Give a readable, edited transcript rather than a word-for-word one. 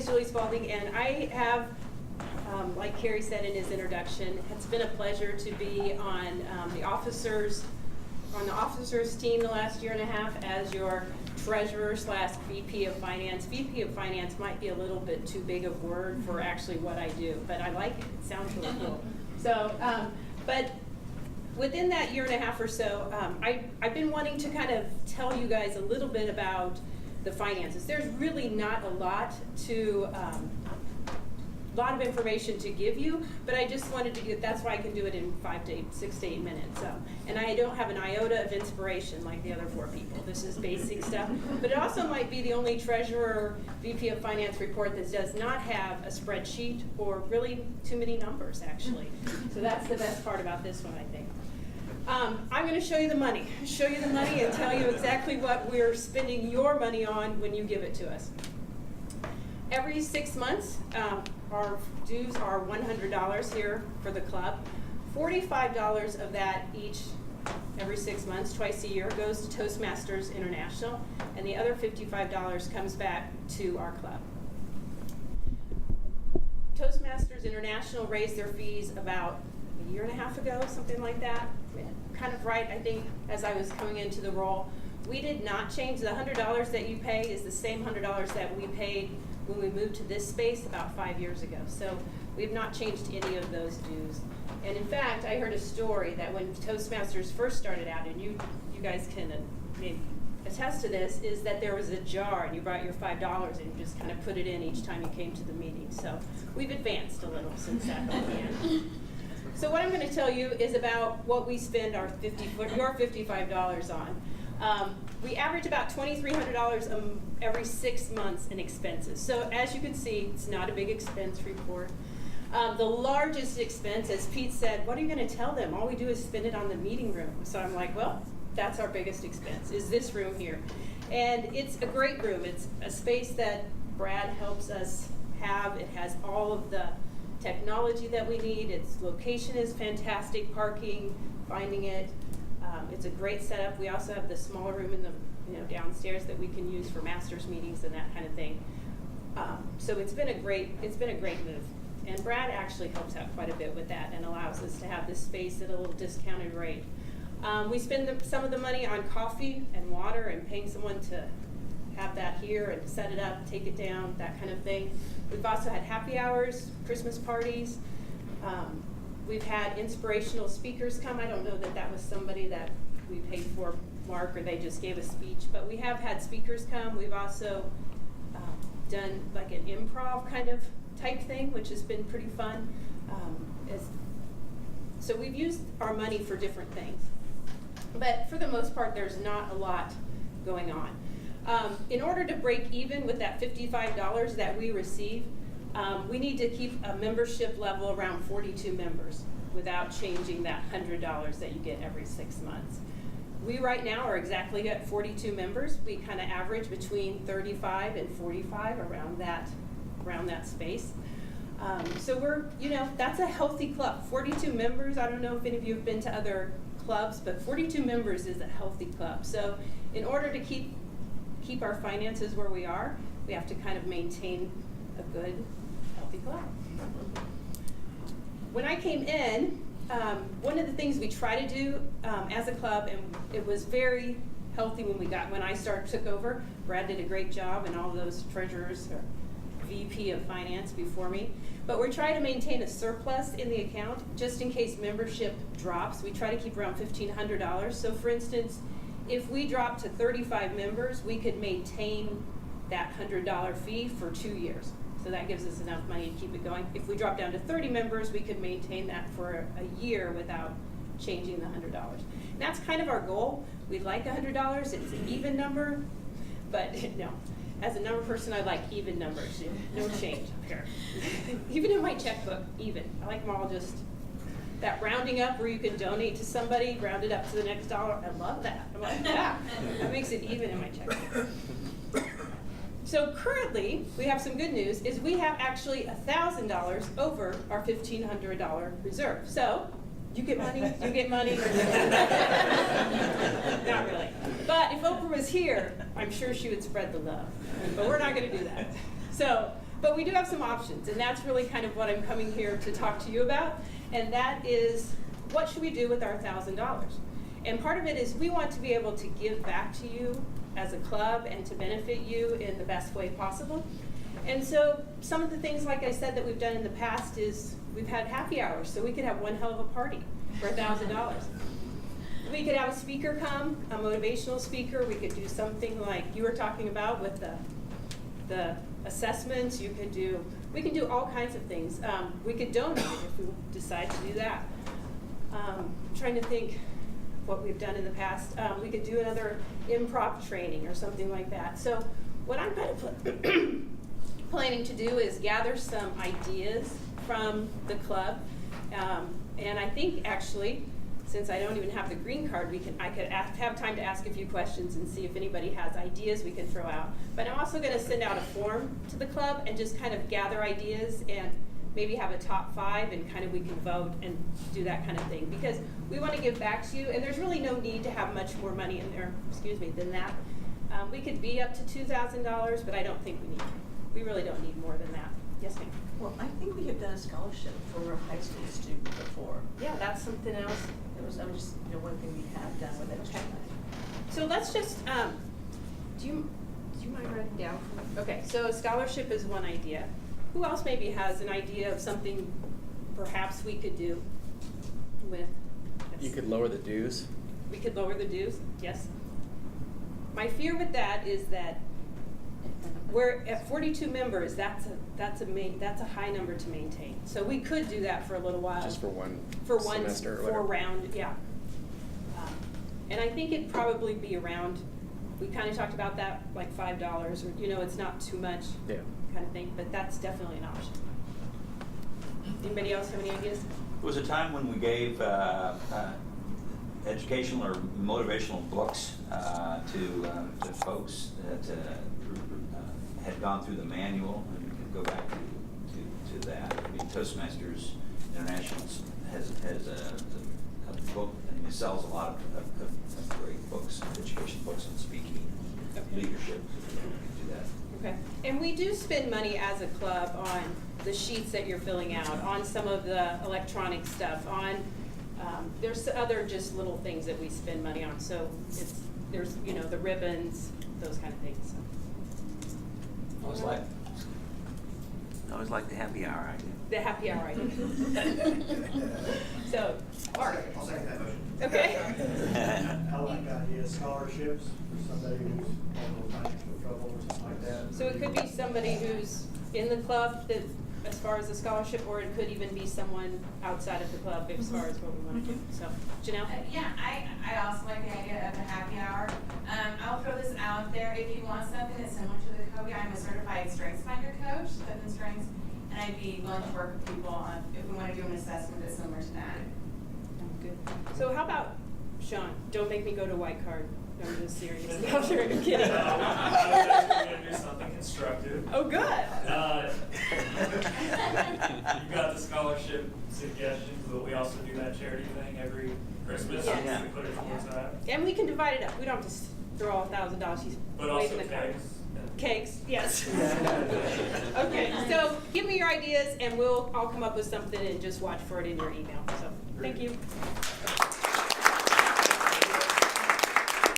Julie Spalding, and I have, like Kerry said in his introduction, it's been a pleasure to be on the officers team the last year and a half as your treasurer / VP of Finance. VP of Finance might be a little bit too big of a word for actually what I do, but I like it. It sounds really cool. So, but within that year and a half or so, I've been wanting to kind of tell you guys a little bit about the finances. There's really not a lot of information to give you, but I just wanted to get, that's why I can do it in 6 to 8 minutes. And I don't have an iota of inspiration like the other 4 people. This is basic stuff, but it also might be the only treasurer VP of Finance report that does not have a spreadsheet or really too many numbers, actually. So that's the best part about this one, I think. I'm going to show you the money. Show you the money and tell you exactly what we're spending your money on when you give it to us. Every 6 months, our dues are $100 here for the club. $45 of that every 6 months, twice a year, goes to Toastmasters International, and the other $55 comes back to our club. Toastmasters International raised their fees about a year and a half ago, something like that. Kind of right, I think, as I was coming into the role. We did not change. The $100 that you pay is the same $100 that we paid when we moved to this space about 5 years ago. So we've not changed any of those dues. And in fact, I heard a story that when Toastmasters first started out, and you guys can maybe attest to this, is that there was a jar and you brought your $5 and you just kind of put it in each time you came to the meeting. So we've advanced a little since that began. So what I'm going to tell you is about what we spend your $55 on. We average about $2,300 every 6 months in expenses. So as you can see, it's not a big expense report. The largest expense, as Pete said, what are you going to tell them? All we do is spend it on the meeting room. So I'm like, well, that's our biggest expense, is this room here. And it's a great room. It's a space that Brad helps us have. It has all of the technology that we need. Its location is fantastic, parking, finding it. It's a great setup. We also have the smaller room in the downstairs that we can use for masters meetings and that kind of thing. So it's been a great move. And Brad actually helps out quite a bit with that and allows us to have this space at a little discounted rate. We spend some of the money on coffee and water and paying someone to have that here and set it up, take it down, that kind of thing. We've also had happy hours, Christmas parties. We've had inspirational speakers come. I don't know that that was somebody that we paid for, Mark, or they just gave a speech, but we have had speakers come. We've also done like an improv kind of type thing, which has been pretty fun. So we've used our money for different things. But for the most part, there's not a lot going on. In order to break even with that $55 that we receive, we need to keep a membership level around 42 members without changing that $100 that you get every 6 months. We right now are exactly at 42 members. We kind of average between 35 and 45 around that space. So we're, that's a healthy club. 42 members, I don't know if any of you have been to other clubs, but 42 members is a healthy club. So in order to keep our finances where we are, we have to kind of maintain a good, healthy club. When I came in, one of the things we try to do as a club, and it was very healthy when I took over. Brad did a great job, and all those treasurers or VP of Finance before me. But we try to maintain a surplus in the account just in case membership drops. We try to keep around $1,500. So for instance, if we drop to 35 members, we could maintain that $100 fee for 2 years. So that gives us enough money to keep it going. If we drop down to 30 members, we could maintain that for a year without changing the $100. And that's kind of our goal. We'd like $100. It's an even number, but no. As a number person, I like even numbers. No change up here. Even in my checkbook, even. I like them all just that rounding up where you can donate to somebody, round it up to the next dollar. I love that. I'm like, yeah, that makes it even in my checkbook. So currently, we have some good news, is we have actually $1,000 over our $1,500 reserve. So you get money, you get money. Not really. But if Oprah was here, I'm sure she would spread the love. But we're not going to do that. So But we do have some options, and that's really kind of what I'm coming here to talk to you about. And that is, what should we do with our $1,000? And part of it is we want to be able to give back to you as a club and to benefit you in the best way possible. And so some of the things, like I said, that we've done in the past is we've had happy hours, so we could have one hell of a party for $1,000. We could have a speaker come, a motivational speaker. We could do something like you were talking about with the assessments. We can do all kinds of things. We could donate if we decide to do that. I'm trying to think what we've done in the past. We could do another improv training or something like that. So what I'm kind of planning to do is gather some ideas from the club. And I think actually, since I don't even have the green card, I could have time to ask a few questions and see if anybody has ideas we can throw out. But I'm also going to send out a form to the club and just kind of gather ideas and maybe have a top 5 and kind of we can vote and do that kind of thing. Because we want to give back to you, and there's really no need to have much more money in there, than that. We could be up to $2,000, but I don't think we really don't need more than that. Yes, ma'am? Well, I think we have done a scholarship for a high school student before. Yeah, that's something else. One thing we have done with extra money. So let's just, do you mind writing down? Okay, so a scholarship is one idea. Who else maybe has an idea of something perhaps we could do with? You could lower the dues. We could lower the dues, yes. My fear with that is that we're at 42 members. That's a high number to maintain. So we could do that for a little while. Just for one semester or for whatever. round, yeah. And I think it'd probably be around. We kind of talked about that, like $5, or it's not too much, Yeah. kind of thing. But that's definitely an option. Anybody else have any ideas? There was a time when we gave educational or motivational books to folks that had gone through the manual, and we could go back to that. I mean, Toastmasters International has a book, and it sells a lot of great books, education books on speaking, leadership. We could do that. Okay. And we do spend money as a club on the sheets that you're filling out, on some of the electronic stuff, on there's other just little things that we spend money on. So there's the ribbons, those kind of things. So. I always like the happy hour idea. The happy hour idea. So, Mark. I'll second that motion. Okay. I like the idea of scholarships for somebody who's in financial trouble or something like that. So it could be somebody who's in the club that, as far as a scholarship, or it could even be someone outside of the club as far as what we want to do. So, Janelle? Yeah, I also like the idea of the happy hour. I'll throw this out there. If you want something that's similar to the Kobe, I'm a certified strengths finder coach, Living Strengths, and I'd be willing to work with people on if we want to do an assessment that's similar to that. Good. So how about Sean? Don't make me go to white card. No, I'm just serious. No, sure, I'm kidding. I was going to do something constructive. Oh, good. You got the scholarship suggestions, but we also do that charity thing every Christmas. Yes. We put it towards that. And we can divide it up. We don't have to throw all $1,000. He's But waving also the card. cakes. Cakes, yes. Okay, so give me your ideas and I'll come up with something and just watch for it in your email. So, thank you.